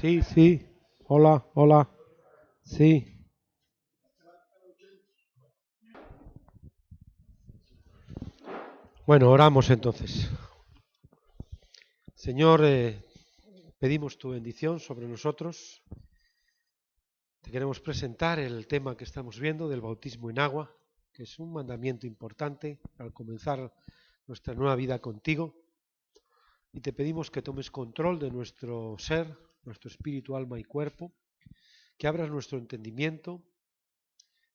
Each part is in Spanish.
Sí, sí. Hola, hola. Sí. Bueno, oramos entonces. Señor, pedimos tu bendición sobre nosotros. Te queremos presentar el tema que estamos viendo del bautismo en agua, que es un mandamiento importante al comenzar nuestra nueva vida contigo. Y te pedimos que tomes control de nuestro ser, nuestro espíritu, alma y cuerpo, que abras nuestro entendimiento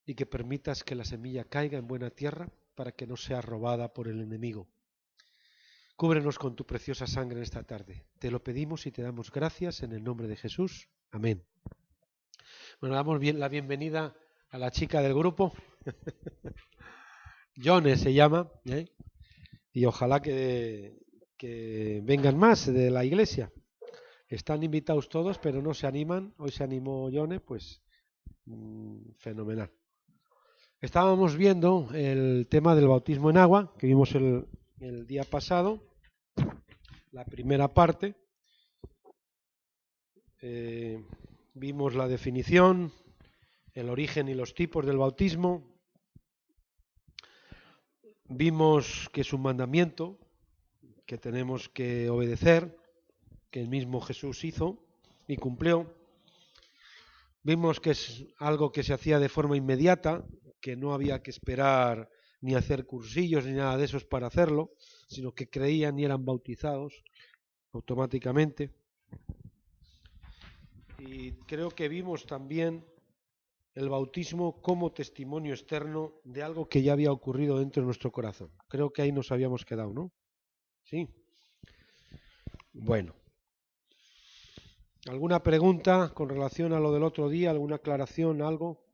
y que permitas que la semilla caiga en buena tierra para que no sea robada por el enemigo. Cúbrenos con tu preciosa sangre en esta tarde. Te lo pedimos y te damos gracias en el nombre de Jesús. Amén. Bueno, damos bien la bienvenida a la chica del grupo. Yone se llama, ¿eh? Y ojalá que vengan más de la iglesia. Están invitados todos, pero no se animan. Hoy se animó Yone, pues fenomenal. Estábamos viendo el tema del bautismo en agua, que vimos el día pasado, la primera parte. Eh, Vimos la definición, el origen y los tipos del bautismo. Vimos que es un mandamiento que tenemos que obedecer, que el mismo Jesús hizo y cumplió. Vimos que es algo que se hacía de forma inmediata, que no había que esperar ni hacer cursillos ni nada de esos para hacerlo, sino que creían y eran bautizados automáticamente. Y creo que vimos también el bautismo como testimonio externo de algo que ya había ocurrido dentro de nuestro corazón. Creo que ahí nos habíamos quedado, ¿no? Sí. Bueno. ¿Alguna pregunta con relación a lo del otro día? ¿Alguna aclaración? ¿Algo?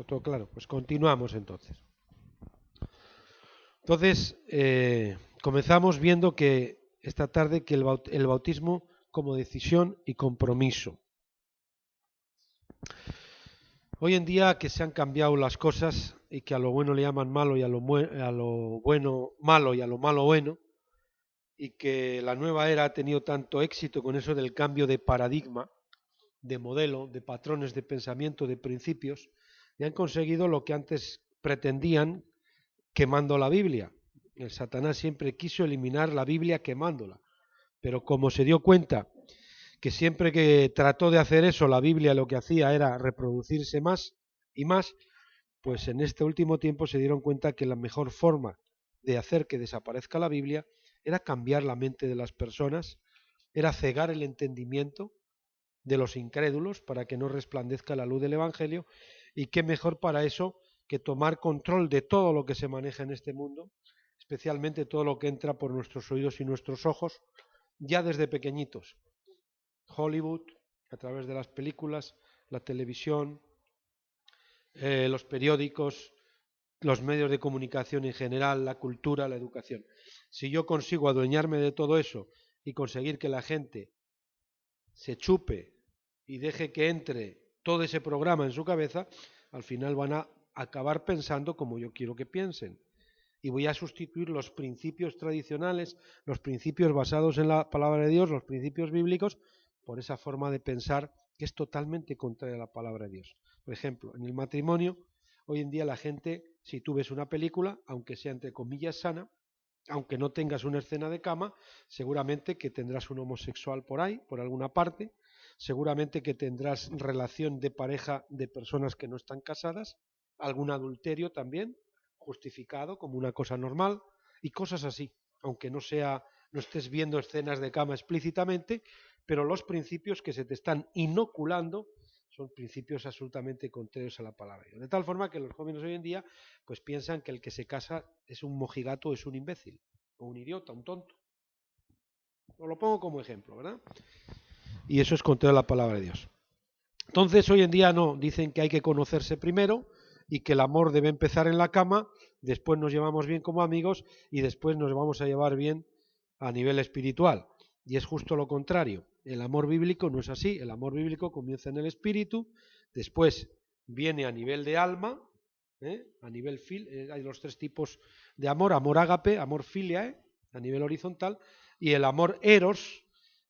¿Todo claro? Pues continuamos entonces. Entonces, comenzamos viendo que esta tarde que el bautismo como decisión y compromiso. Hoy en día que se han cambiado las cosas y que a lo bueno le llaman malo y a lo bueno malo y a lo malo bueno, y que la nueva era ha tenido tanto éxito con eso del cambio de paradigma, de modelo, de patrones de pensamiento, de principios, y han conseguido lo que antes pretendían quemando la Biblia. El Satanás siempre quiso eliminar la Biblia quemándola, pero como se dio cuenta que siempre que trató de hacer eso, la Biblia lo que hacía era reproducirse más y más, pues en este último tiempo se dieron cuenta que la mejor forma de hacer que desaparezca la Biblia era cambiar la mente de las personas, era cegar el entendimiento de los incrédulos para que no resplandezca la luz del Evangelio, y qué mejor para eso que tomar control de todo lo que se maneja en este mundo, especialmente todo lo que entra por nuestros oídos y nuestros ojos, ya desde pequeñitos. Hollywood, a través de las películas, la televisión, los periódicos, los medios de comunicación en general, la cultura, la educación. Si yo consigo adueñarme de todo eso y conseguir que la gente se chupe y deje que entre todo ese programa en su cabeza, al final van a acabar pensando como yo quiero que piensen. Y voy a sustituir los principios tradicionales, los principios basados en la palabra de Dios, los principios bíblicos, por esa forma de pensar que es totalmente contraria a la palabra de Dios. Por ejemplo, en el matrimonio, hoy en día la gente, si tú ves una película, aunque sea entre comillas sana, aunque no tengas una escena de cama, seguramente que tendrás un homosexual por ahí, por alguna parte, seguramente que tendrás relación de pareja de personas que no están casadas, algún adulterio también, justificado como una cosa normal, y cosas así, aunque no estés viendo escenas de cama explícitamente, pero los principios que se te están inoculando son principios absolutamente contrarios a la palabra. De tal forma que los jóvenes hoy en día pues piensan que el que se casa es un mojigato, es un imbécil, o un idiota, un tonto. Os lo pongo como ejemplo, ¿verdad? Y eso es contrario a la palabra de Dios. Entonces hoy en día no, dicen que hay que conocerse primero y que el amor debe empezar en la cama, después nos llevamos bien como amigos y después nos vamos a llevar bien a nivel espiritual. Y es justo lo contrario. El amor bíblico no es así. El amor bíblico comienza en el espíritu, después viene a nivel de alma, a nivel hay los tres tipos de amor: amor ágape, amor filiae, a nivel horizontal, Y el amor eros,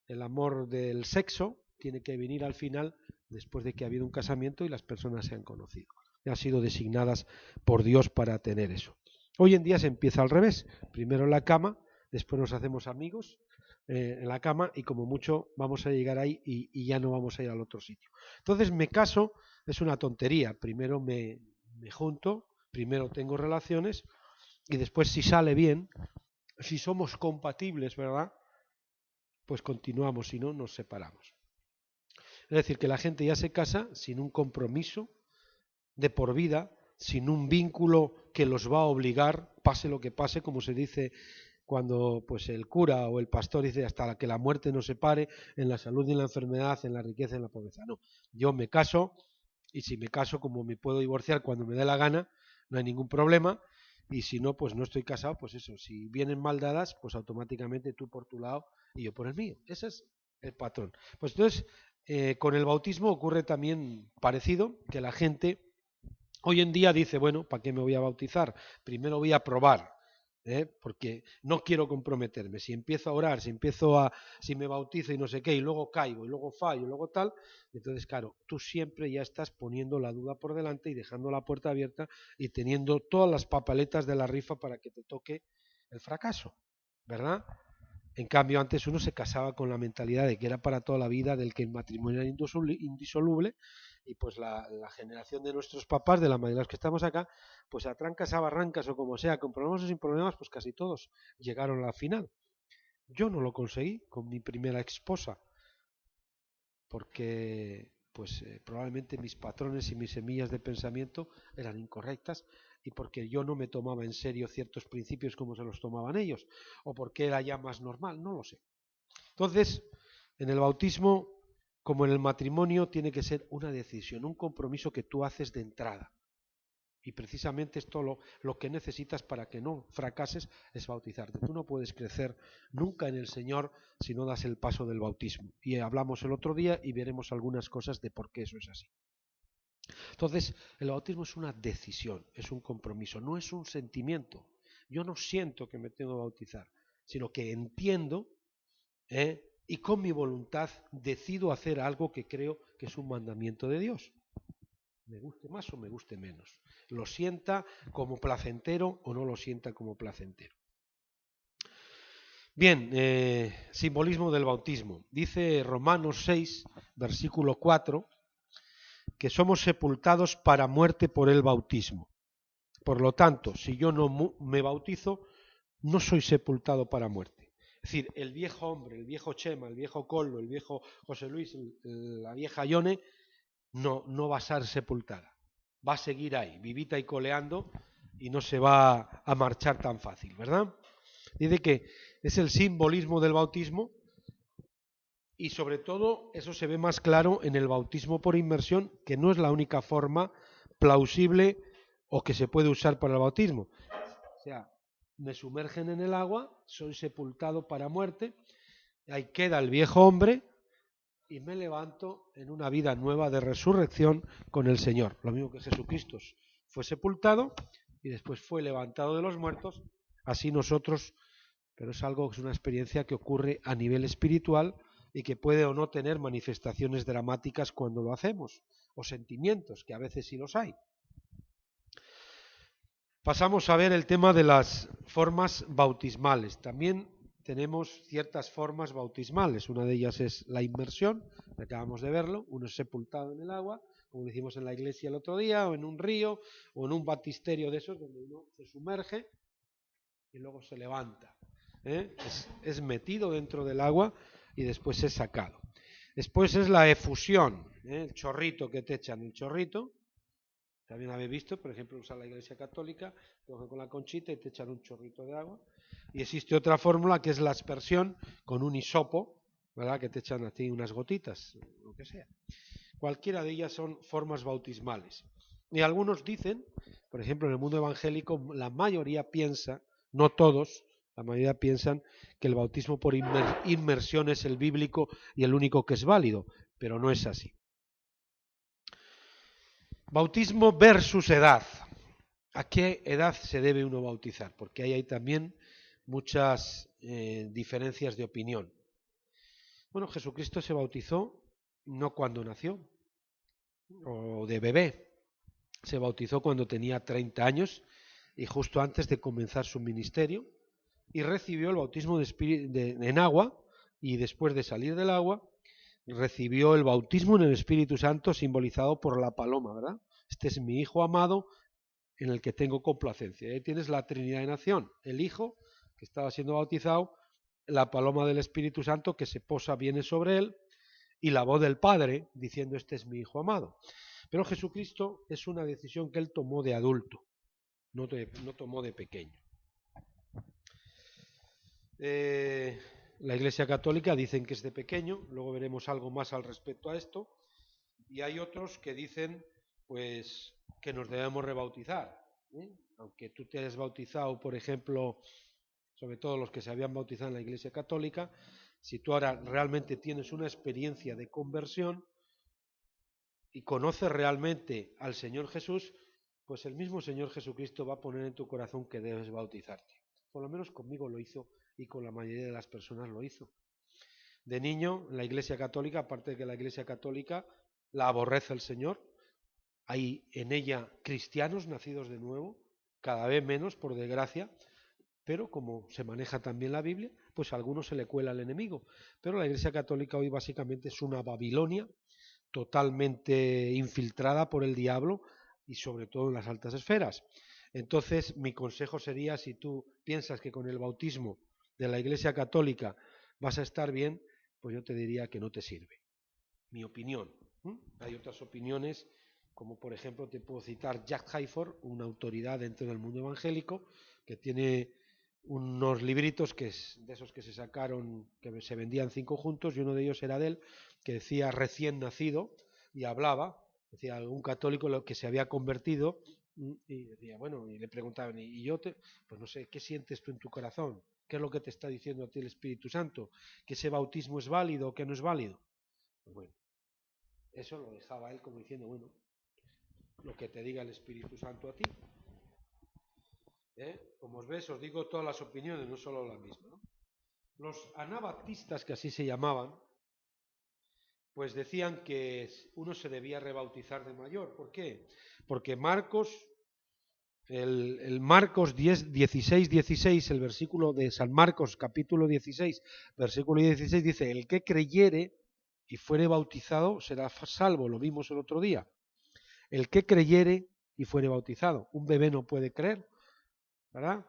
el amor del sexo, tiene que venir al final después de que ha habido un casamiento y las personas se han conocido. Han sido designadas por Dios para tener eso. Hoy en día se empieza al revés. Primero en la cama, después nos hacemos amigos en la cama y como mucho vamos a llegar ahí y ya no vamos a ir al otro sitio. Entonces me caso, es una tontería. Primero me junto, primero tengo relaciones y después si sale bien, si somos compatibles, ¿verdad? Pues continuamos, si no, nos separamos. Es decir, que la gente ya se casa sin un compromiso de por vida, sin un vínculo que los va a obligar, pase lo que pase, como se dice cuando pues el cura o el pastor dice hasta que la muerte nos separe, en la salud y en la enfermedad, en la riqueza y en la pobreza. No, yo me caso y si me caso como me puedo divorciar cuando me dé la gana, no hay ningún problema. Y si no, pues no estoy casado, pues eso, si vienen mal dadas, pues automáticamente tú por tu lado y yo por el mío. Ese es el patrón. Pues entonces, con el bautismo ocurre también parecido, que la gente hoy en día dice, bueno, ¿para qué me voy a bautizar? Primero voy a probar, porque no quiero comprometerme. Si empiezo a orar, si me bautizo y no sé qué, y luego caigo, y luego fallo, y luego tal, entonces claro, tú siempre ya estás poniendo la duda por delante y dejando la puerta abierta y teniendo todas las papeletas de la rifa para que te toque el fracaso, ¿verdad? En cambio, antes uno se casaba con la mentalidad de que era para toda la vida, del que el matrimonio era indisoluble, y pues la generación de nuestros papás, de la mayoría de los que estamos acá, pues a trancas, a barrancas o como sea, con problemas o sin problemas, pues casi todos llegaron a la final. Yo no lo conseguí con mi primera esposa, porque pues probablemente mis patrones y mis semillas de pensamiento eran incorrectas y porque yo no me tomaba en serio ciertos principios como se los tomaban ellos, o porque era ya más normal, no lo sé. Entonces, en el bautismo, como en el matrimonio, tiene que ser una decisión, un compromiso que tú haces de entrada. Y precisamente esto lo que necesitas para que no fracases es bautizarte. Tú no puedes crecer nunca en el Señor si no das el paso del bautismo. Y hablamos el otro día y veremos algunas cosas de por qué eso es así. Entonces, el bautismo es una decisión, es un compromiso, no es un sentimiento. Yo no siento que me tengo que bautizar, sino que entiendo, y con mi voluntad decido hacer algo que creo que es un mandamiento de Dios. Me guste más o me guste menos. Lo sienta como placentero o no lo sienta como placentero. Bien, simbolismo del bautismo. Dice Romanos 6, versículo 4, que somos sepultados para muerte por el bautismo. Por lo tanto, si yo no me bautizo, no soy sepultado para muerte. Es decir, el viejo hombre, el viejo Chema, el viejo Collo, el viejo José Luis, la vieja Ione, no va a ser sepultada. Va a seguir ahí, vivita y coleando, y no se va a marchar tan fácil, ¿verdad? Dice que es el simbolismo del bautismo y sobre todo eso se ve más claro en el bautismo por inmersión, que no es la única forma plausible o que se puede usar para el bautismo. O sea, me sumergen en el agua, soy sepultado para muerte, ahí queda el viejo hombre y me levanto en una vida nueva de resurrección con el Señor. Lo mismo que Jesucristo fue sepultado y después fue levantado de los muertos, así nosotros, pero es algo, es una experiencia que ocurre a nivel espiritual y que puede o no tener manifestaciones dramáticas cuando lo hacemos, o sentimientos, que a veces sí los hay. Pasamos a ver el tema de las formas bautismales. También tenemos ciertas formas bautismales. Una de ellas es la inmersión, acabamos de verlo, uno es sepultado en el agua, como decimos en la iglesia el otro día, o en un río, o en un baptisterio de esos, donde uno se sumerge y luego se levanta. Es metido dentro del agua y después es sacado. Después es la efusión, el chorrito que te echan, el chorrito. También habéis visto, por ejemplo, usa la Iglesia Católica, cogen con la conchita y te echan un chorrito de agua. Y existe otra fórmula que es la aspersión con un hisopo, ¿verdad? Que te echan a ti unas gotitas, lo que sea. Cualquiera de ellas son formas bautismales. Y algunos dicen, por ejemplo, en el mundo evangélico, la mayoría piensa, no todos, la mayoría piensan que el bautismo por inmersión es el bíblico y el único que es válido, pero no es así. Bautismo versus edad. ¿A qué edad se debe uno bautizar? Porque ahí hay también muchas diferencias de opinión. Bueno, Jesucristo se bautizó no cuando nació, o de bebé, se bautizó cuando tenía 30 años y justo antes de comenzar su ministerio, y recibió el bautismo en agua, y después de salir del agua, recibió el bautismo en el Espíritu Santo simbolizado por la paloma, ¿verdad? Este es mi Hijo amado en el que tengo complacencia. Ahí tienes la Trinidad en acción, el Hijo que estaba siendo bautizado, la paloma del Espíritu Santo que se posa, viene sobre él, y la voz del Padre diciendo este es mi Hijo amado. Pero Jesucristo es una decisión que él tomó de adulto, no tomó de pequeño. La Iglesia Católica dicen que es de pequeño, luego veremos algo más al respecto a esto, y hay otros que dicen pues que nos debemos rebautizar, aunque tú te hayas bautizado, por ejemplo, sobre todo los que se habían bautizado en la Iglesia Católica, si tú ahora realmente tienes una experiencia de conversión y conoces realmente al Señor Jesús, pues el mismo Señor Jesucristo va a poner en tu corazón que debes bautizarte. Por lo menos conmigo lo hizo y con la mayoría de las personas lo hizo. De niño, en la Iglesia Católica, aparte de que la Iglesia Católica la aborrece el Señor, hay en ella cristianos nacidos de nuevo, cada vez menos, por desgracia, pero como se maneja también la Biblia, pues a algunos se le cuela el enemigo. Pero la Iglesia Católica hoy básicamente es una Babilonia totalmente infiltrada por el diablo y sobre todo en las altas esferas. Entonces, mi consejo sería, si tú piensas que con el bautismo de la Iglesia Católica vas a estar bien, pues yo te diría que no te sirve. Mi opinión. Hay otras opiniones, como por ejemplo te puedo citar Jack Hayford, una autoridad dentro del mundo evangélico, que tiene unos libritos que es de esos que se sacaron, que se vendían 5 juntos, y uno de ellos era de él, que decía recién nacido, y hablaba, decía algún católico lo que se había convertido, y decía, bueno, y le preguntaban, y yo pues no sé, ¿qué sientes tú en tu corazón? ¿Qué es lo que te está diciendo a ti el Espíritu Santo? ¿Que ese bautismo es válido o que no es válido? Pues bueno, eso lo dejaba él como diciendo, bueno, lo que te diga el Espíritu Santo a ti. Como os ves, os digo todas las opiniones, no solo la misma, ¿no? Los anabaptistas, que así se llamaban, pues decían que uno se debía rebautizar de mayor. ¿Por qué? Porque Marcos, el Marcos 16, el versículo de San Marcos, capítulo 16, versículo 16, dice, el que creyere y fuere bautizado será salvo, lo vimos el otro día. El que creyere y fuere bautizado. Un bebé no puede creer, ¿verdad?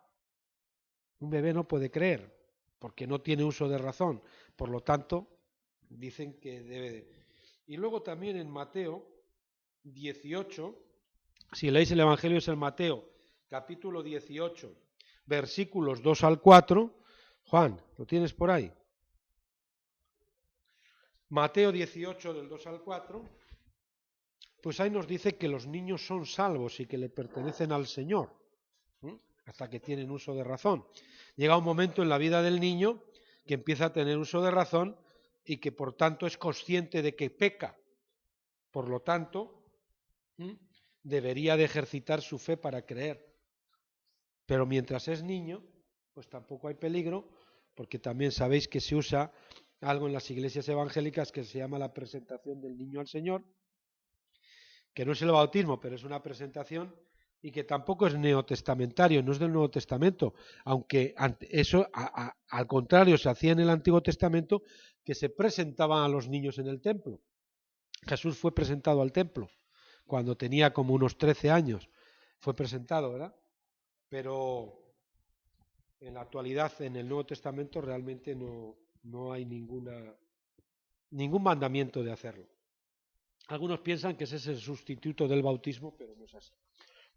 Un bebé no puede creer porque no tiene uso de razón. Por lo tanto, dicen que debe de. Y luego también en Mateo 18, si leéis el Evangelio es en Mateo, capítulo 18, versículos 2 al 4. Juan, ¿lo tienes por ahí? Mateo 18, del 2 al 4, pues ahí nos dice que los niños son salvos y que le pertenecen al Señor, hasta que tienen uso de razón. Llega un momento en la vida del niño que empieza a tener uso de razón y que por tanto es consciente de que peca. Por lo tanto, debería de ejercitar su fe para creer. Pero mientras es niño, pues tampoco hay peligro, porque también sabéis que se usa algo en las iglesias evangélicas que se llama la presentación del niño al Señor, que no es el bautismo, pero es una presentación y que tampoco es neotestamentario, no es del Nuevo Testamento, aunque eso al contrario se hacía en el Antiguo Testamento, que se presentaban a los niños en el templo. Jesús fue presentado al templo cuando tenía como unos 13 años, fue presentado, ¿verdad? Pero en la actualidad en el Nuevo Testamento realmente no hay ningún mandamiento de hacerlo. Algunos piensan que ese es el sustituto del bautismo, pero no es así.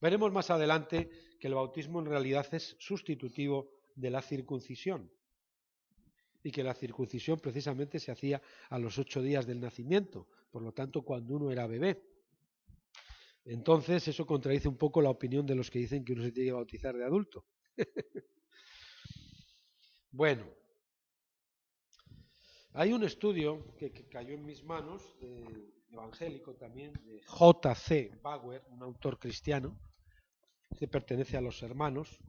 Veremos más adelante que el bautismo en realidad es sustitutivo de la circuncisión y que la circuncisión precisamente se hacía a los 8 días del nacimiento, por lo tanto cuando uno era bebé. Entonces eso contradice un poco la opinión de los que dicen que uno se tiene que bautizar de adulto. Bueno, hay un estudio que cayó en mis manos, evangélico también, de J.C. Bauer, un autor cristiano, que pertenece a los hermanos,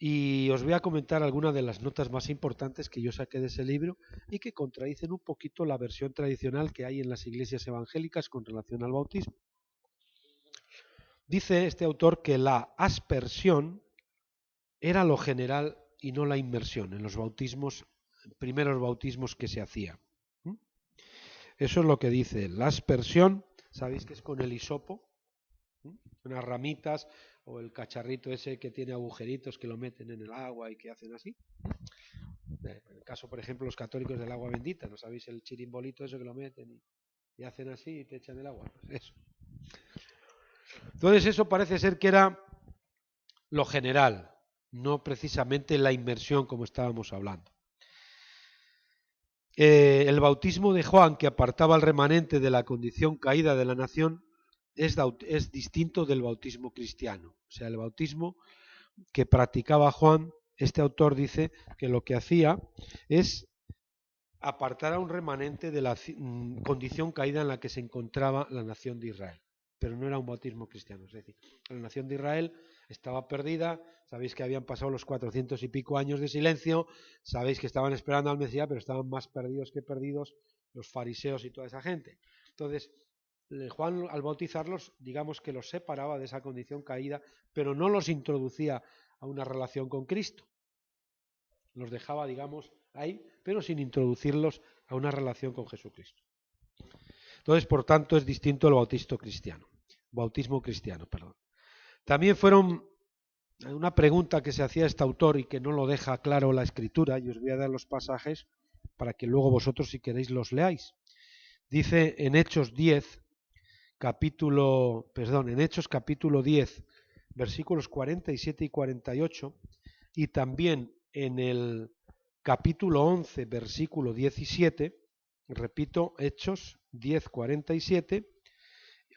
Y os voy a comentar algunas de las notas más importantes que yo saqué de ese libro y que contradicen un poquito la versión tradicional que hay en las iglesias evangélicas con relación al bautismo. Dice este autor que la aspersión era lo general y no la inmersión en los bautismos, primeros bautismos que se hacían. Eso es lo que dice. La aspersión, ¿sabéis que es con el hisopo? Unas ramitas o el cacharrito ese que tiene agujeritos que lo meten en el agua y que hacen así. En el caso, por ejemplo, los católicos del agua bendita, ¿no sabéis el chirimbolito eso que lo meten y hacen así y te echan el agua? Pues eso. Entonces eso parece ser que era lo general, no precisamente la inmersión como estábamos hablando. El bautismo de Juan, que apartaba al remanente de la condición caída de la nación, es distinto del bautismo cristiano. O sea, el bautismo que practicaba Juan, este autor dice que lo que hacía es apartar a un remanente de la condición caída en la que se encontraba la nación de Israel. Pero no era un bautismo cristiano, es decir, la nación de Israel estaba perdida, sabéis que habían pasado los 400 y pico años de silencio, sabéis que estaban esperando al Mesías, pero estaban más perdidos que perdidos los fariseos y toda esa gente. Entonces, Juan al bautizarlos, digamos que los separaba de esa condición caída, pero no los introducía a una relación con Cristo. Los dejaba, digamos, ahí, pero sin introducirlos a una relación con Jesucristo. Entonces, por tanto, es distinto el bautismo cristiano, perdón. También fueron una pregunta que se hacía este autor y que no lo deja claro la escritura, y os voy a dar los pasajes para que luego vosotros, si queréis, los leáis. Dice en Hechos 10, en Hechos capítulo 10, versículos 47 y 48, y también en el capítulo 11, versículo 17, repito, Hechos 10, 47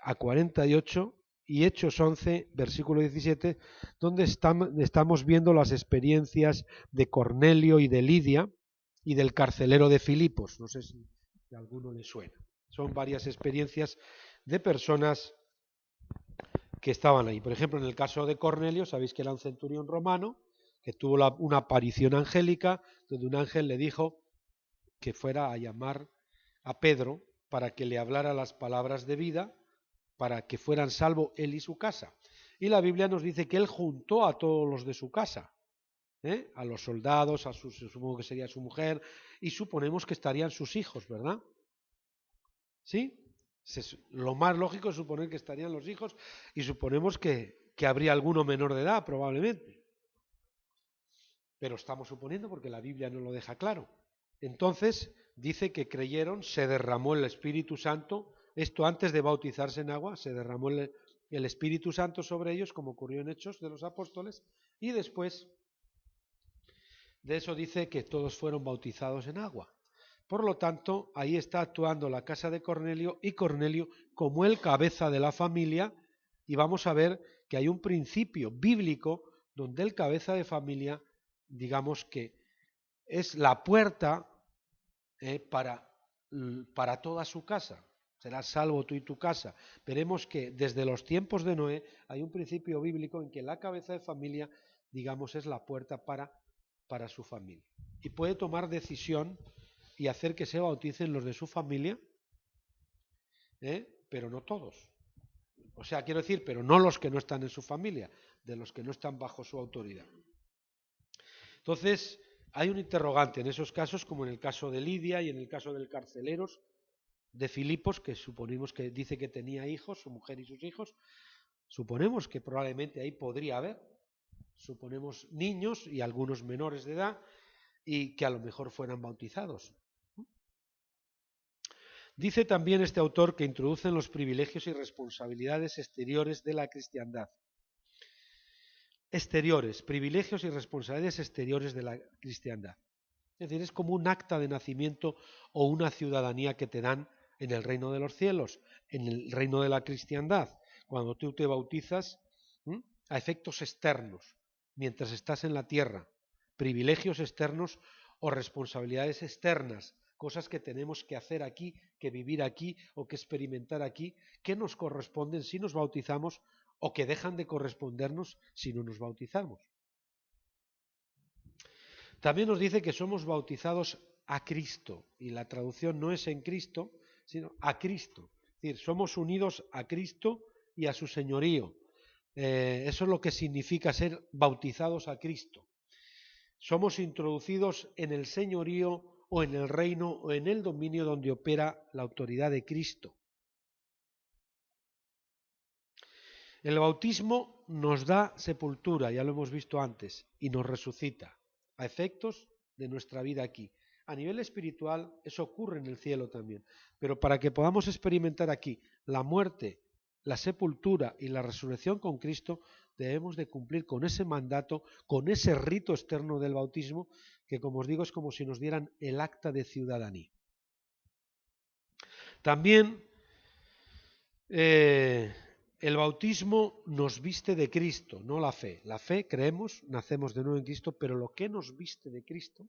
a 48 y Hechos 11, versículo 17, donde estamos viendo las experiencias de Cornelio y de Lidia y del carcelero de Filipos. No sé si a alguno le suena. Son varias experiencias de personas que estaban ahí. Por ejemplo, en el caso de Cornelio, sabéis que era un centurión romano que tuvo una aparición angélica donde un ángel le dijo que fuera a llamar a Pedro para que le hablara las palabras de vida, para que fueran salvos él y su casa. Y la Biblia nos dice que él juntó a todos los de su casa, a los soldados, supongo que sería su mujer, y suponemos que estarían sus hijos, ¿verdad? ¿Sí? Lo más lógico es suponer que estarían los hijos y suponemos que habría alguno menor de edad, probablemente. Pero estamos suponiendo porque la Biblia no lo deja claro. Entonces dice que creyeron, se derramó el Espíritu Santo, esto antes de bautizarse en agua, se derramó el Espíritu Santo sobre ellos, como ocurrió en Hechos de los Apóstoles, y después de eso dice que todos fueron bautizados en agua. Por lo tanto, ahí está actuando la casa de Cornelio y Cornelio como el cabeza de la familia, y vamos a ver que hay un principio bíblico donde el cabeza de familia, digamos que es la puerta para toda su casa. Serás salvo tú y tu casa. Veremos que desde los tiempos de Noé hay un principio bíblico en que la cabeza de familia, digamos, es la puerta para su familia. Y puede tomar decisión y hacer que se bauticen los de su familia, pero no todos. O sea, quiero decir, pero no los que no están en su familia, de los que no están bajo su autoridad. Entonces, hay un interrogante en esos casos, como en el caso de Lidia y en el caso del carcelero de Filipos, que suponemos que dice que tenía hijos, su mujer y sus hijos. Suponemos que probablemente ahí podría haber, suponemos, niños y algunos menores de edad, y que a lo mejor fueran bautizados. Dice también este autor que introducen los privilegios y responsabilidades exteriores de la cristiandad. Exteriores, privilegios y responsabilidades exteriores de la cristiandad. Es decir, es como un acta de nacimiento o una ciudadanía que te dan en el reino de los cielos, en el reino de la cristiandad. Cuando tú te bautizas, a efectos externos, mientras estás en la tierra, privilegios externos o responsabilidades externas, cosas que tenemos que hacer aquí, que vivir aquí o que experimentar aquí, que nos corresponden si nos bautizamos o que dejan de correspondernos si no nos bautizamos. También nos dice que somos bautizados a Cristo, y la traducción no es en Cristo, sino a Cristo. Es decir, somos unidos a Cristo y a su señorío. Eso es lo que significa ser bautizados a Cristo. Somos introducidos en el señorío o en el reino o en el dominio donde opera la autoridad de Cristo. El bautismo nos da sepultura, ya lo hemos visto antes, y nos resucita a efectos de nuestra vida aquí. A nivel espiritual eso ocurre en el cielo también, pero para que podamos experimentar aquí la muerte, la sepultura y la resurrección con Cristo, debemos de cumplir con ese mandato, con ese rito externo del bautismo, que como os digo es como si nos dieran el acta de ciudadanía. También el bautismo nos viste de Cristo, no la fe. La fe, creemos, nacemos de nuevo en Cristo, pero lo que nos viste de Cristo,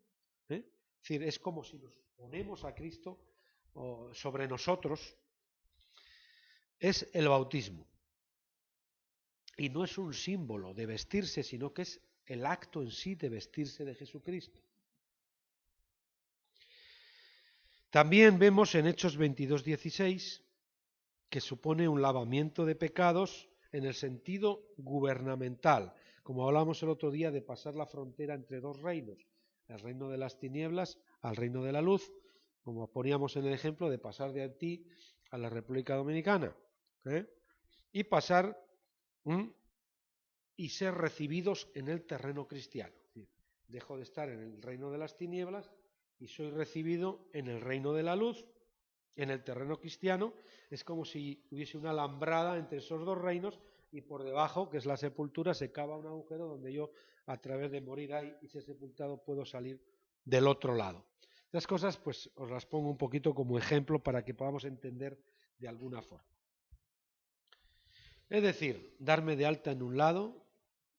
es decir, es como si nos ponemos a Cristo sobre nosotros, es el bautismo. Y no es un símbolo de vestirse, sino que es el acto en sí de vestirse de Jesucristo. También vemos en Hechos 22:16 que supone un lavamiento de pecados en el sentido gubernamental, como hablamos el otro día de pasar la frontera entre dos reinos, el reino de las tinieblas al reino de la luz, como poníamos en el ejemplo de pasar de Haití a la República Dominicana, y pasar y ser recibidos en el terreno cristiano. Es decir, dejo de estar en el reino de las tinieblas y soy recibido en el reino de la luz. En el terreno cristiano es como si hubiese una alambrada entre esos dos reinos y por debajo, que es la sepultura, se cava un agujero donde yo, a través de morir ahí y ser sepultado, puedo salir del otro lado. Estas cosas pues os las pongo un poquito como ejemplo para que podamos entender de alguna forma. Es decir, darme de alta en un lado,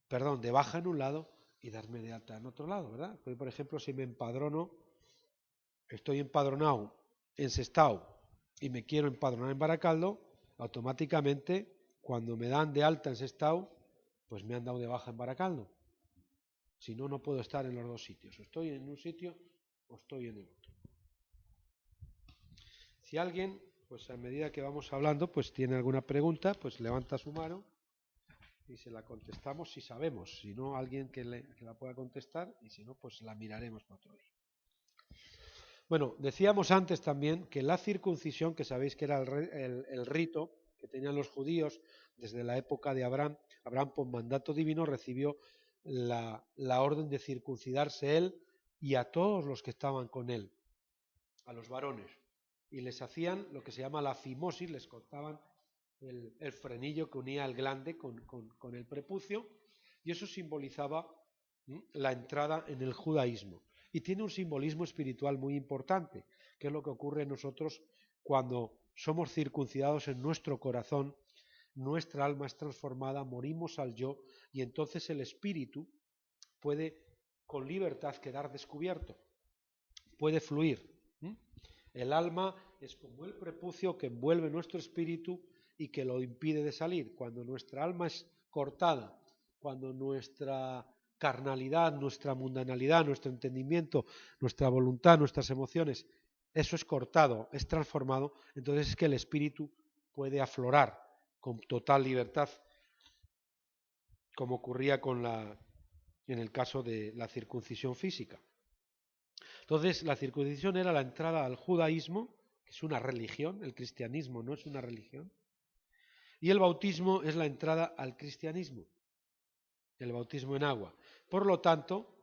de baja en un lado y darme de alta en otro lado, ¿verdad? Porque, por ejemplo, si me empadrono, estoy empadronado en Sestao y me quiero empadronar en Baracaldo, automáticamente cuando me dan de alta en Sestao, pues me han dado de baja en Baracaldo. Si no, no puedo estar en los dos sitios. O estoy en un sitio o estoy en el otro. Si alguien, pues a medida que vamos hablando, pues tiene alguna pregunta, pues levanta su mano y se la contestamos si sabemos. Si no, alguien que la pueda contestar, y si no, pues la miraremos para otro día. Bueno, decíamos antes también que la circuncisión, que sabéis que era el rito que tenían los judíos desde la época de Abraham, por mandato divino recibió la orden de circuncidarse él y a todos los que estaban con él, a los varones, y les hacían lo que se llama la fimosis, les cortaban el frenillo que unía el glande con el prepucio, y eso simbolizaba la entrada en el judaísmo. Y tiene un simbolismo espiritual muy importante, que es lo que ocurre en nosotros cuando somos circuncidados en nuestro corazón, nuestra alma es transformada, morimos al yo, y entonces el espíritu puede con libertad quedar descubierto, puede fluir. El alma es como el prepucio que envuelve nuestro espíritu y que lo impide de salir. Cuando nuestra alma es cortada, cuando nuestra carnalidad, nuestra mundanalidad, nuestro entendimiento, nuestra voluntad, nuestras emociones, eso es cortado, es transformado, entonces es que el espíritu puede aflorar con total libertad, como ocurría en el caso de la circuncisión física. Entonces, la circuncisión era la entrada al judaísmo, que es una religión, el cristianismo no es una religión, y el bautismo es la entrada al cristianismo, el bautismo en agua. Por lo tanto,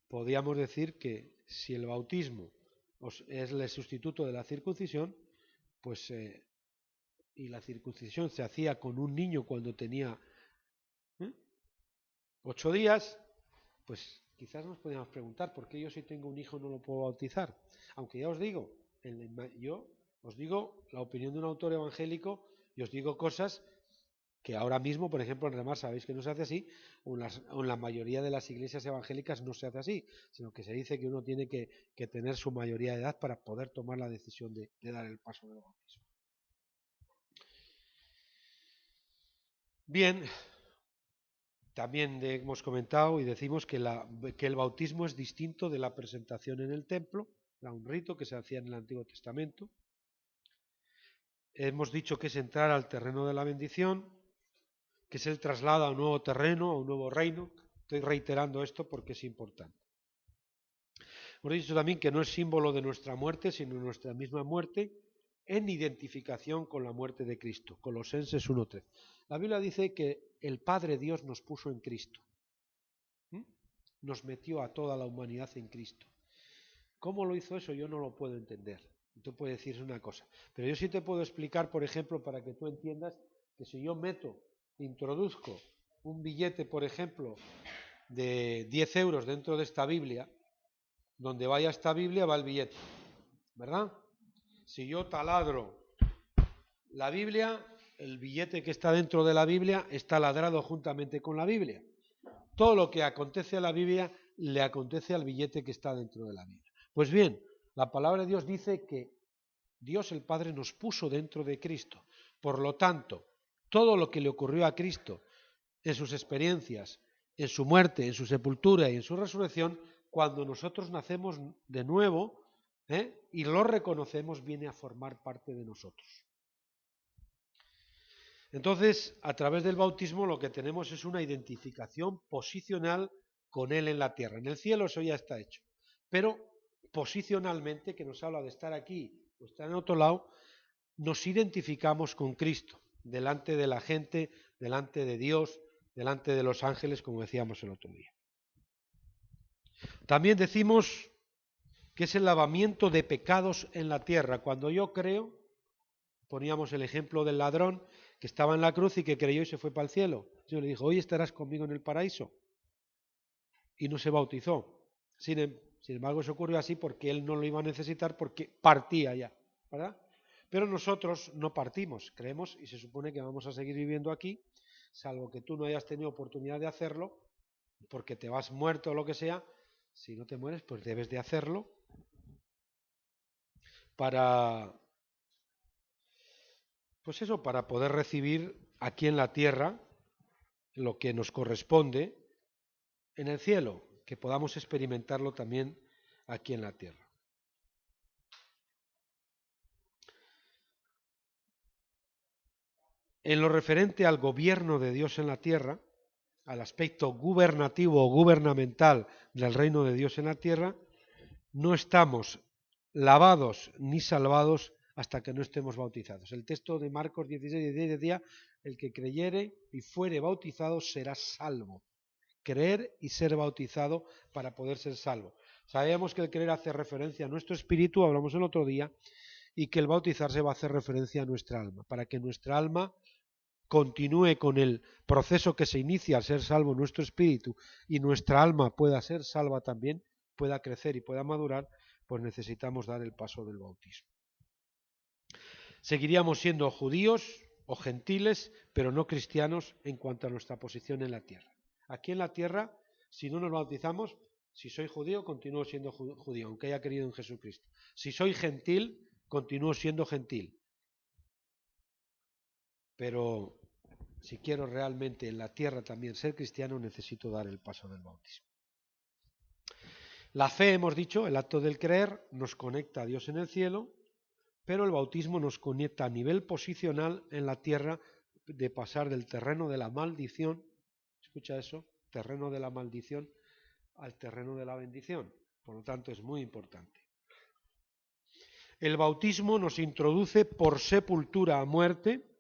podríamos decir que si el bautismo es el sustituto de la circuncisión, pues y la circuncisión se hacía con un niño cuando tenía 8 días, pues quizás nos podríamos preguntar por qué yo si tengo un hijo no lo puedo bautizar. Aunque ya os digo, yo os digo la opinión de un autor evangélico y os digo cosas que ahora mismo, por ejemplo, en Remar sabéis que no se hace así, o en la mayoría de las iglesias evangélicas no se hace así, sino que se dice que uno tiene que tener su mayoría de edad para poder tomar la decisión de dar el paso del bautismo. Bien, También hemos comentado y decimos que el bautismo es distinto de la presentación en el templo, era un rito que se hacía en el Antiguo Testamento. Hemos dicho que es entrar al terreno de la bendición, que es el traslado a un nuevo terreno, a un nuevo reino. Estoy reiterando esto porque es importante. Hemos dicho también que no es símbolo de nuestra muerte, sino nuestra misma muerte, en identificación con la muerte de Cristo. Colosenses 1:3. La Biblia dice que el Padre Dios nos puso en Cristo. Nos metió a toda la humanidad en Cristo. ¿Cómo lo hizo eso? Yo no lo puedo entender. Tú puedes decir una cosa. Pero yo sí te puedo explicar, por ejemplo, para que tú entiendas que si yo introduzco un billete, por ejemplo, de 10 euros dentro de esta Biblia, donde vaya esta Biblia va el billete, ¿verdad? Si yo taladro la Biblia, el billete que está dentro de la Biblia está ladrado juntamente con la Biblia. Todo lo que acontece a la Biblia le acontece al billete que está dentro de la Biblia. Pues bien, la palabra de Dios dice que Dios el Padre nos puso dentro de Cristo. Por lo tanto, todo lo que le ocurrió a Cristo en sus experiencias, en su muerte, en su sepultura y en su resurrección, cuando nosotros nacemos de nuevo y lo reconocemos, viene a formar parte de nosotros. Entonces, a través del bautismo lo que tenemos es una identificación posicional con Él en la tierra. En el cielo eso ya está hecho. Pero posicionalmente, que nos habla de estar aquí o estar en otro lado, nos identificamos con Cristo, delante de la gente, delante de Dios, delante de los ángeles, como decíamos el otro día. También decimos que es el lavamiento de pecados en la tierra. Cuando yo creo, poníamos el ejemplo del ladrón que estaba en la cruz y que creyó y se fue para el cielo. El Señor le dijo, hoy estarás conmigo en el paraíso. Y no se bautizó. Sin embargo, eso ocurrió así porque él no lo iba a necesitar porque partía ya, ¿verdad? Pero nosotros no partimos, creemos y se supone que vamos a seguir viviendo aquí, salvo que tú no hayas tenido oportunidad de hacerlo, porque te vas muerto o lo que sea. Si no te mueres, pues debes de hacerlo para, pues eso, para poder recibir aquí en la tierra lo que nos corresponde en el cielo, que podamos experimentarlo también aquí en la tierra. En lo referente al gobierno de Dios en la tierra, al aspecto gubernativo o gubernamental del reino de Dios en la tierra, no estamos lavados ni salvados hasta que no estemos bautizados. El texto de Marcos 16:16 decía, el que creyere y fuere bautizado será salvo. Creer y ser bautizado para poder ser salvo. Sabemos que el creer hace referencia a nuestro espíritu, hablamos el otro día, y que el bautizarse va a hacer referencia a nuestra alma, para que nuestra alma continúe con el proceso que se inicia al ser salvo nuestro espíritu y nuestra alma pueda ser salva también, pueda crecer y pueda madurar, pues necesitamos dar el paso del bautismo. Seguiríamos siendo judíos o gentiles, pero no cristianos en cuanto a nuestra posición en la tierra. Aquí en la tierra, si no nos bautizamos, si soy judío, continúo siendo judío, aunque haya creído en Jesucristo. Si soy gentil, continúo siendo gentil. Pero si quiero realmente en la tierra también ser cristiano, necesito dar el paso del bautismo. La fe, hemos dicho, el acto del creer, nos conecta a Dios en el cielo, pero el bautismo nos conecta a nivel posicional en la tierra, de pasar del terreno de la maldición, escucha eso, terreno de la maldición, al terreno de la bendición. Por lo tanto, es muy importante. El bautismo nos introduce por sepultura a muerte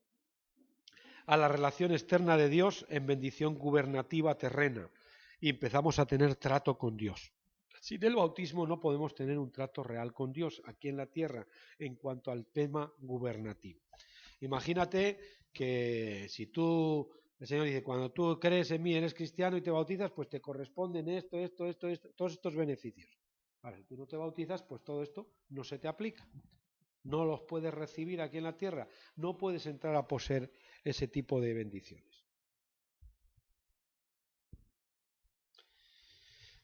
a la relación externa de Dios en bendición gubernativa terrena y empezamos a tener trato con Dios. Sin el bautismo no podemos tener un trato real con Dios aquí en la tierra en cuanto al tema gubernativo. Imagínate que si tú, el Señor dice, cuando tú crees en mí, eres cristiano y te bautizas, pues te corresponden esto, todos estos beneficios. Vale, si tú no te bautizas, pues todo esto no se te aplica. No los puedes recibir aquí en la tierra, no puedes entrar a poseer ese tipo de bendiciones.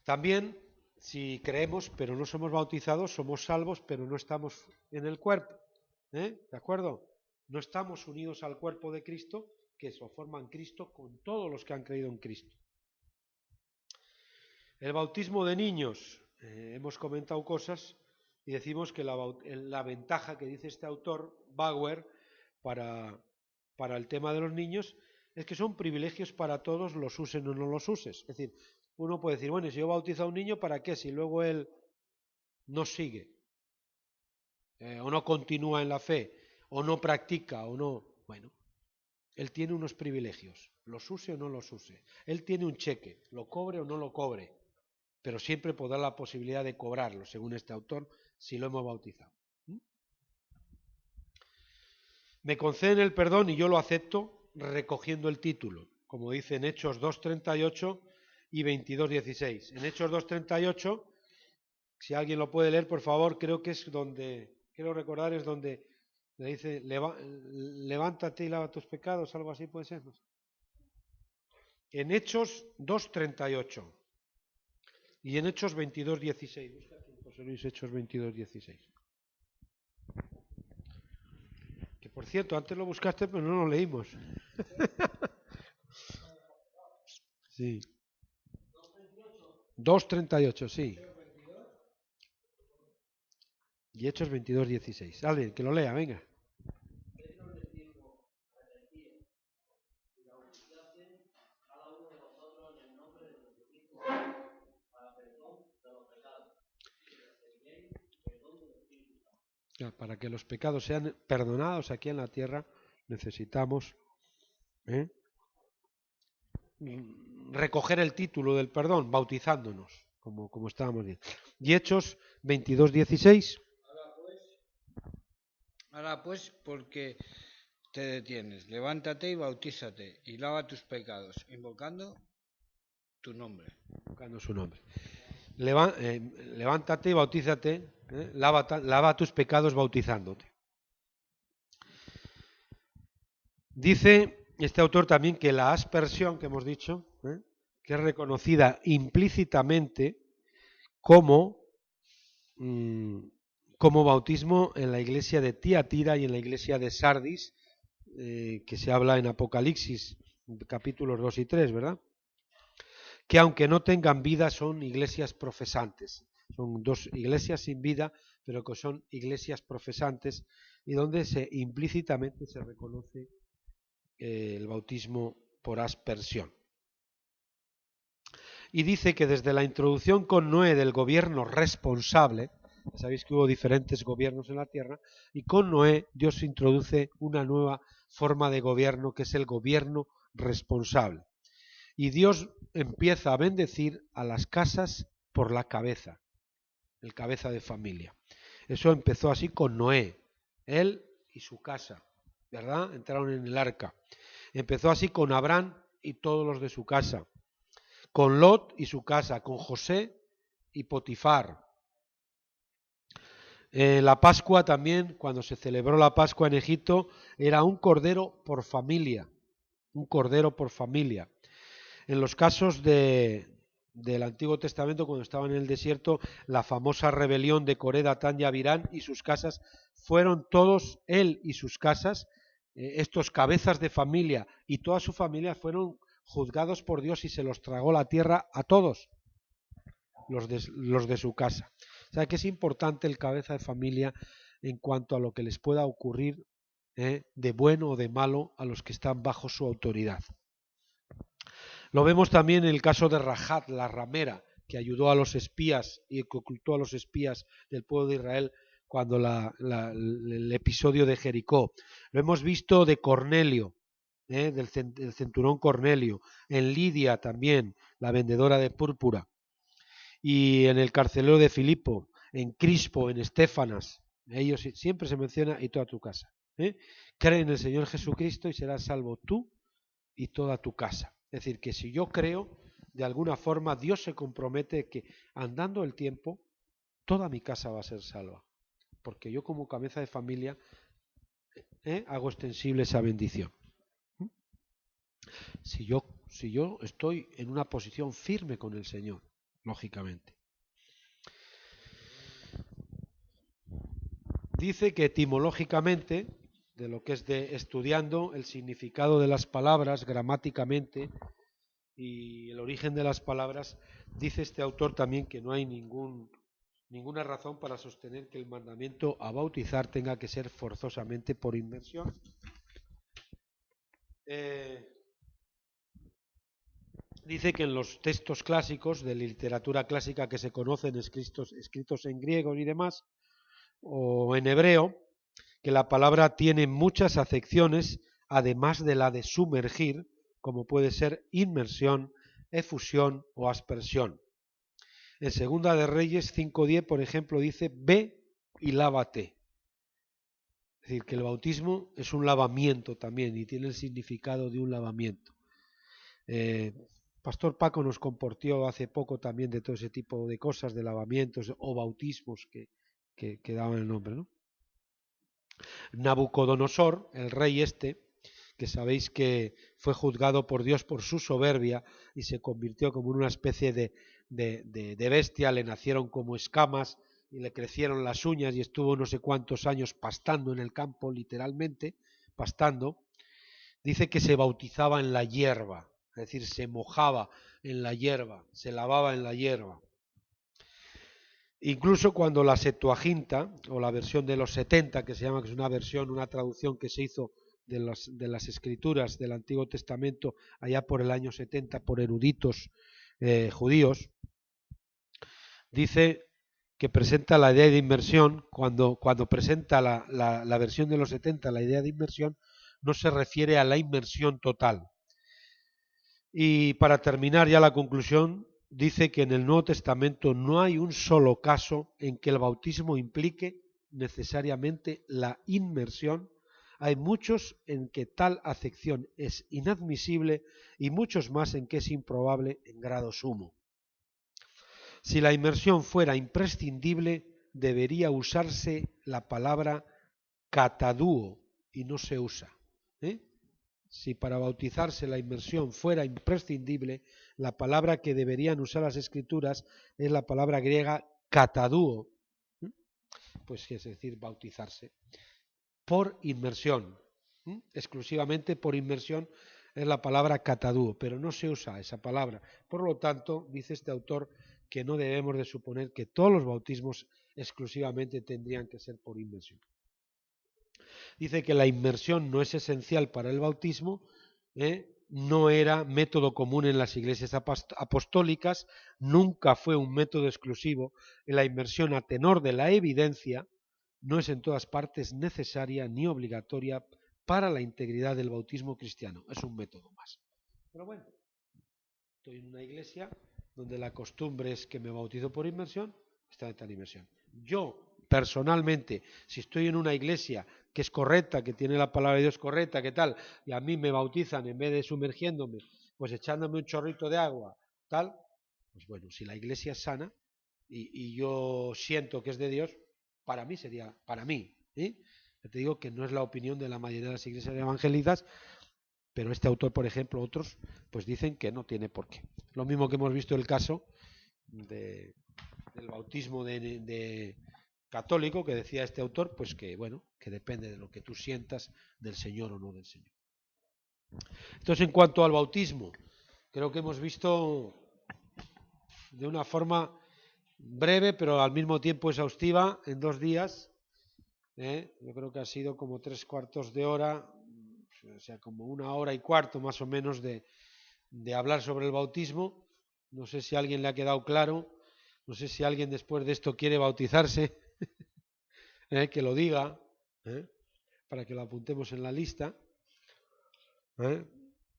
También, si creemos pero no somos bautizados, somos salvos pero no estamos en el cuerpo. ¿De acuerdo? No estamos unidos al cuerpo de Cristo, que se forman Cristo con todos los que han creído en Cristo. El bautismo de niños, hemos comentado cosas y decimos que la ventaja que dice este autor, Bauer, para el tema de los niños, es que son privilegios para todos, los usen o no los uses. Es decir, uno puede decir, bueno, si yo bautizo a un niño, ¿para qué? Si luego él no sigue, o no continúa en la fe, o no practica, o no... Bueno, él tiene unos privilegios, los use o no los use. Él tiene un cheque, lo cobre o no lo cobre, pero siempre podrá la posibilidad de cobrarlo, según este autor, si lo hemos bautizado. Me conceden el perdón y yo lo acepto recogiendo el título, como dice en Hechos 2:38 y 22:16. En Hechos 2:38, si alguien lo puede leer, por favor, creo que es donde, quiero recordar, es donde le dice, levántate y lava tus pecados, algo así puede ser. En Hechos 2:38 y en Hechos 22:16. Busca aquí, José Luis, Hechos 22:16. Que por cierto, antes lo buscaste, pero no lo leímos. Sí. 2:38, sí. Y Hechos 22:16. Alguien que lo lea, venga. Para que los pecados sean perdonados aquí en la tierra, necesitamos recoger el título del perdón, bautizándonos, como estábamos diciendo. Y Hechos 22:16. Ahora pues, porque te detienes, levántate y bautízate y lava tus pecados, invocando tu nombre. Invocando su nombre. Levántate y bautízate, lava tus pecados bautizándote. Dice este autor también que la aspersión que hemos dicho, que es reconocida implícitamente como, como bautismo en la iglesia de Tiatira y en la iglesia de Sardis, que se habla en Apocalipsis, capítulos 2 y 3, ¿verdad? Que aunque no tengan vida son iglesias profesantes. Son dos iglesias sin vida, pero que son iglesias profesantes y donde implícitamente se reconoce el bautismo por aspersión. Y dice que desde la introducción con Noé del gobierno responsable, sabéis que hubo diferentes gobiernos en la tierra, y con Noé Dios introduce una nueva forma de gobierno que es el gobierno responsable. Y Dios empieza a bendecir a las casas por la cabeza, el cabeza de familia. Eso empezó así con Noé, él y su casa, ¿verdad? Entraron en el arca. Empezó así con Abraham y todos los de su casa, con Lot y su casa, con José y Potifar. La Pascua también, cuando se celebró la Pascua en Egipto, era un cordero por familia, un cordero por familia. En los casos del Antiguo Testamento, cuando estaban en el desierto, la famosa rebelión de Coré, Datán y Abirán y sus casas, fueron todos, él y sus casas, estos cabezas de familia y toda su familia fueron juzgados por Dios y se los tragó la tierra a todos los de su casa. O sea que es importante el cabeza de familia en cuanto a lo que les pueda ocurrir de bueno o de malo a los que están bajo su autoridad. Lo vemos también en el caso de Rahat, la ramera, que ayudó a los espías y que ocultó a los espías del pueblo de Israel cuando el episodio de Jericó. Lo hemos visto de Cornelio, del centurión Cornelio, en Lidia también, la vendedora de púrpura, y en el carcelero de Filipo, en Crispo, en Estéfanas. Ellos siempre se menciona y toda tu casa. Cree en el Señor Jesucristo y serás salvo tú y toda tu casa. Es decir, que si yo creo, de alguna forma Dios se compromete que andando el tiempo, toda mi casa va a ser salva. Porque yo como cabeza de familia hago extensible esa bendición. Si yo estoy en una posición firme con el Señor, lógicamente. Dice que etimológicamente, de lo que es de estudiando el significado de las palabras gramáticamente y el origen de las palabras, dice este autor también que no hay ninguna razón para sostener que el mandamiento a bautizar tenga que ser forzosamente por inmersión. Dice que en los textos clásicos de literatura clásica que se conocen escritos en griego y demás, o en hebreo, que la palabra tiene muchas acepciones, además de la de sumergir, como puede ser inmersión, efusión o aspersión. En Segunda de Reyes 5:10, por ejemplo, dice, ve y lávate. Es decir, que el bautismo es un lavamiento también y tiene el significado de un lavamiento. Pastor Paco nos compartió hace poco también de todo ese tipo de cosas, de lavamientos o bautismos que daban el nombre, ¿no? Nabucodonosor, el rey que sabéis que fue juzgado por Dios por su soberbia y se convirtió como en una especie de bestia, le nacieron como escamas y le crecieron las uñas y estuvo no sé cuántos años pastando en el campo, literalmente, pastando. Dice que se bautizaba en la hierba, es decir, se mojaba en la hierba, se lavaba en la hierba. Incluso cuando la Septuaginta, o la versión de los 70, que se llama, que es una versión, una traducción que se hizo de las escrituras del Antiguo Testamento allá por el año 70 por eruditos judíos, dice que presenta la idea de inmersión, cuando presenta la versión de los 70, la idea de inmersión, no se refiere a la inmersión total. Y para terminar ya la conclusión, dice que en el Nuevo Testamento no hay un solo caso en que el bautismo implique necesariamente la inmersión. Hay muchos en que tal acepción es inadmisible y muchos más en que es improbable en grado sumo. Si la inmersión fuera imprescindible, debería usarse la palabra catadúo y no se usa. Si para bautizarse la inmersión fuera imprescindible, la palabra que deberían usar las escrituras es la palabra griega katadúo, pues es decir, bautizarse por inmersión, exclusivamente por inmersión es la palabra katadúo, pero no se usa esa palabra. Por lo tanto, dice este autor que no debemos de suponer que todos los bautismos exclusivamente tendrían que ser por inmersión. Dice que la inmersión no es esencial para el bautismo, no era método común en las iglesias apostólicas, nunca fue un método exclusivo, y la inmersión a tenor de la evidencia no es en todas partes necesaria ni obligatoria para la integridad del bautismo cristiano, es un método más. Pero bueno, estoy en una iglesia donde la costumbre es que me bautizo por inmersión, está en tal inmersión. Yo, personalmente, si estoy en una iglesia que es correcta, que tiene la palabra de Dios correcta, que tal, y a mí me bautizan en vez de sumergiéndome, pues echándome un chorrito de agua, tal, pues bueno, si la iglesia es sana y yo siento que es de Dios, para mí sería, para mí, te digo que no es la opinión de la mayoría de las iglesias evangélicas, pero este autor, por ejemplo, otros, pues dicen que no tiene por qué. Lo mismo que hemos visto el caso del bautismo de católico, que decía este autor, pues que bueno, que depende de lo que tú sientas del Señor o no del Señor. Entonces, en cuanto al bautismo, creo que hemos visto de una forma breve, pero al mismo tiempo exhaustiva, en 2 días. Yo creo que ha sido como 3/4 de hora, o sea, como 1 hora y cuarto más o menos de hablar sobre el bautismo. No sé si a alguien le ha quedado claro, no sé si alguien después de esto quiere bautizarse, que lo diga, para que lo apuntemos en la lista,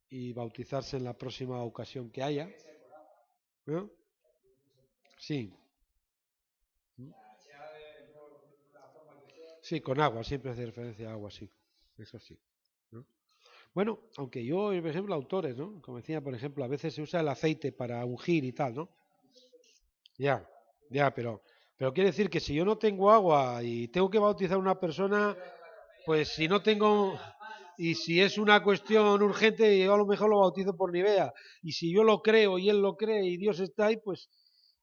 y bautizarse en la próxima ocasión que haya. Sí. Sí, con agua, siempre hace referencia a agua, sí, eso sí, ¿no? Bueno, aunque yo, por ejemplo, autores, ¿no? Como decía, por ejemplo, a veces se usa el aceite para ungir y tal, ¿no? Ya, pero quiere decir que si yo no tengo agua y tengo que bautizar a una persona, pues si no tengo, y si es una cuestión urgente, yo a lo mejor lo bautizo por Nivea, y si yo lo creo y él lo cree y Dios está ahí, pues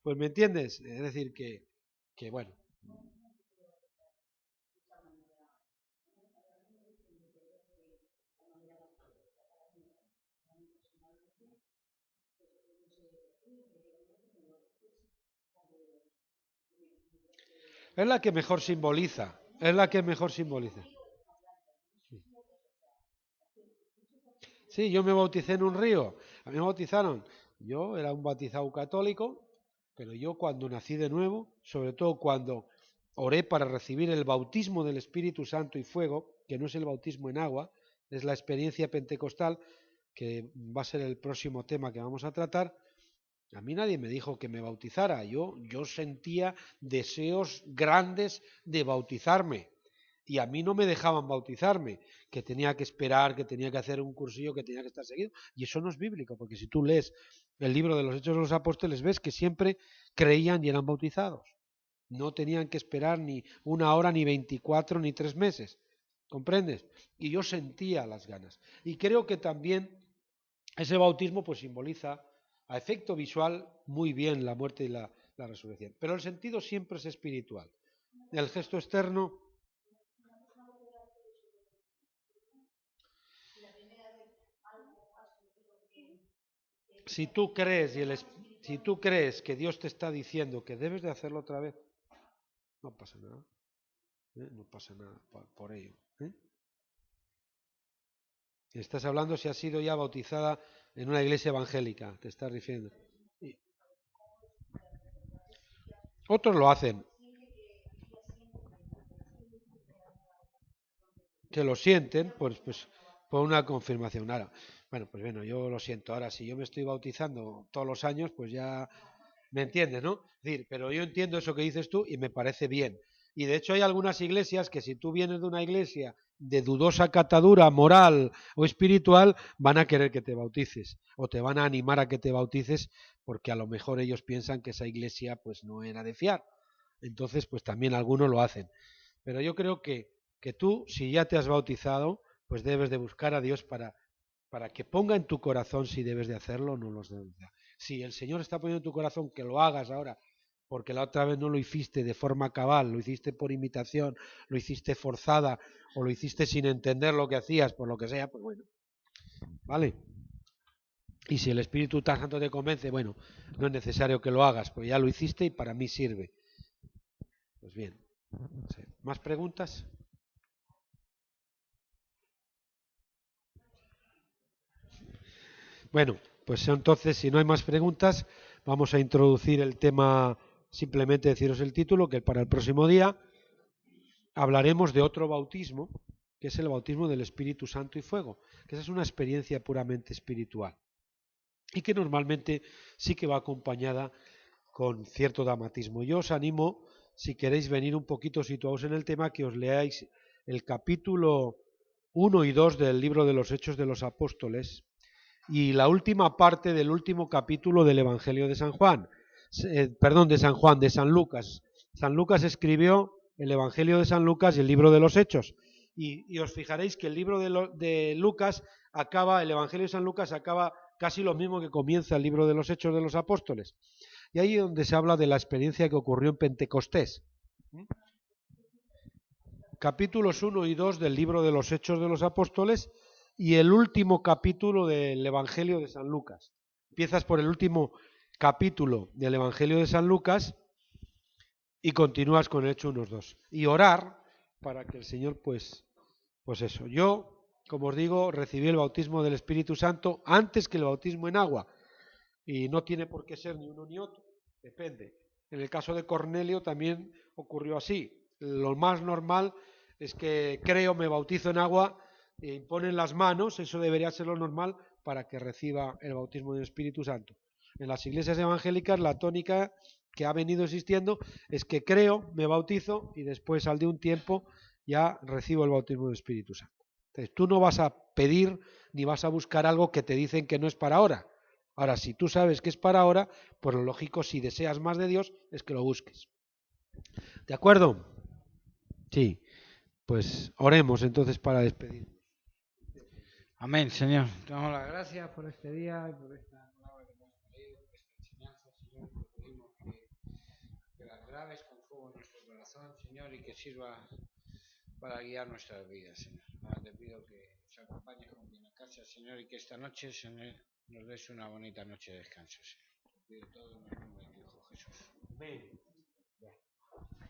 me entiendes, es decir que bueno. Es la que mejor simboliza. Es la que mejor simboliza. Sí, yo me bauticé en un río. A mí me bautizaron. Yo era un bautizado católico, pero yo cuando nací de nuevo, sobre todo cuando oré para recibir el bautismo del Espíritu Santo y fuego, que no es el bautismo en agua, es la experiencia pentecostal, que va a ser el próximo tema que vamos a tratar. A mí nadie me dijo que me bautizara. Yo sentía deseos grandes de bautizarme. Y a mí no me dejaban bautizarme, que tenía que esperar, que tenía que hacer un cursillo, que tenía que estar seguido. Y eso no es bíblico, porque si tú lees el libro de los Hechos de los Apóstoles, ves que siempre creían y eran bautizados. No tenían que esperar ni una hora, ni 24, ni 3 meses. ¿Comprendes? Y yo sentía las ganas. Y creo que también ese bautismo pues simboliza a efecto visual muy bien la muerte y la resurrección. Pero el sentido siempre es espiritual. El gesto externo. Si tú crees que Dios te está diciendo que debes de hacerlo otra vez, no pasa nada. No pasa nada por ello. Estás hablando si has sido ya bautizada en una iglesia evangélica, te estás diciendo. Y otros lo hacen, que lo sienten, pues por una confirmación. Ahora, bueno, yo lo siento. Ahora, si yo me estoy bautizando todos los años, pues ya me entiendes, ¿no? Es decir, pero yo entiendo eso que dices tú y me parece bien. Y de hecho hay algunas iglesias que si tú vienes de una iglesia de dudosa catadura moral o espiritual, van a querer que te bautices o te van a animar a que te bautices porque a lo mejor ellos piensan que esa iglesia pues no era de fiar. Entonces, pues también algunos lo hacen. Pero yo creo que tú, si ya te has bautizado, pues debes de buscar a Dios para que ponga en tu corazón si debes de hacerlo o no los debes de hacer. Si el Señor está poniendo en tu corazón que lo hagas ahora, porque la otra vez no lo hiciste de forma cabal, lo hiciste por imitación, lo hiciste forzada o lo hiciste sin entender lo que hacías, por lo que sea, pues bueno, ¿vale? Y si el Espíritu Santo te convence, bueno, no es necesario que lo hagas, pues ya lo hiciste y para mí sirve. Pues bien, ¿más preguntas? Bueno, pues entonces, si no hay más preguntas, vamos a introducir el tema, simplemente deciros el título, que para el próximo día hablaremos de otro bautismo, que es el bautismo del Espíritu Santo y fuego, que esa es una experiencia puramente espiritual y que normalmente sí que va acompañada con cierto dramatismo. Yo os animo, si queréis venir un poquito situados en el tema, que os leáis el capítulo 1 y 2 del libro de los Hechos de los Apóstoles, y la última parte del último capítulo del Evangelio de San Juan, de San Lucas. San Lucas escribió el Evangelio de San Lucas y el libro de los Hechos. Y os fijaréis que el libro de Lucas acaba, el Evangelio de San Lucas acaba casi lo mismo que comienza el libro de los Hechos de los Apóstoles. Y ahí es donde se habla de la experiencia que ocurrió en Pentecostés. Capítulos 1 y 2 del libro de los Hechos de los Apóstoles y el último capítulo del Evangelio de San Lucas. Empiezas por el último capítulo del Evangelio de San Lucas y continúas con el Hecho 1-2. Y orar para que el Señor, pues eso. Yo, como os digo, recibí el bautismo del Espíritu Santo antes que el bautismo en agua. Y no tiene por qué ser ni uno ni otro, depende. En el caso de Cornelio también ocurrió así. Lo más normal es que creo, me bautizo en agua, e imponen las manos, eso debería ser lo normal para que reciba el bautismo del Espíritu Santo. En las iglesias evangélicas la tónica que ha venido existiendo es que creo, me bautizo y después al de un tiempo ya recibo el bautismo del Espíritu Santo. Entonces tú no vas a pedir ni vas a buscar algo que te dicen que no es para ahora. Ahora, si tú sabes que es para ahora, pues lo lógico, si deseas más de Dios, es que lo busques. ¿De acuerdo? Sí. Pues oremos entonces para despedir. Amén, Señor. Te damos las gracias por este día y por esta palabra que hemos leído, por esta enseñanza, Señor. Te pedimos que las grabes con fuego en nuestro corazón, Señor, y que sirva para guiar nuestras vidas, Señor. Ahora te pido que nos acompañes con bien a casa, Señor, y que esta noche, Señor, nos des una bonita noche de descanso, Señor. Te pido todo en el nombre de Cristo Jesús. Amén.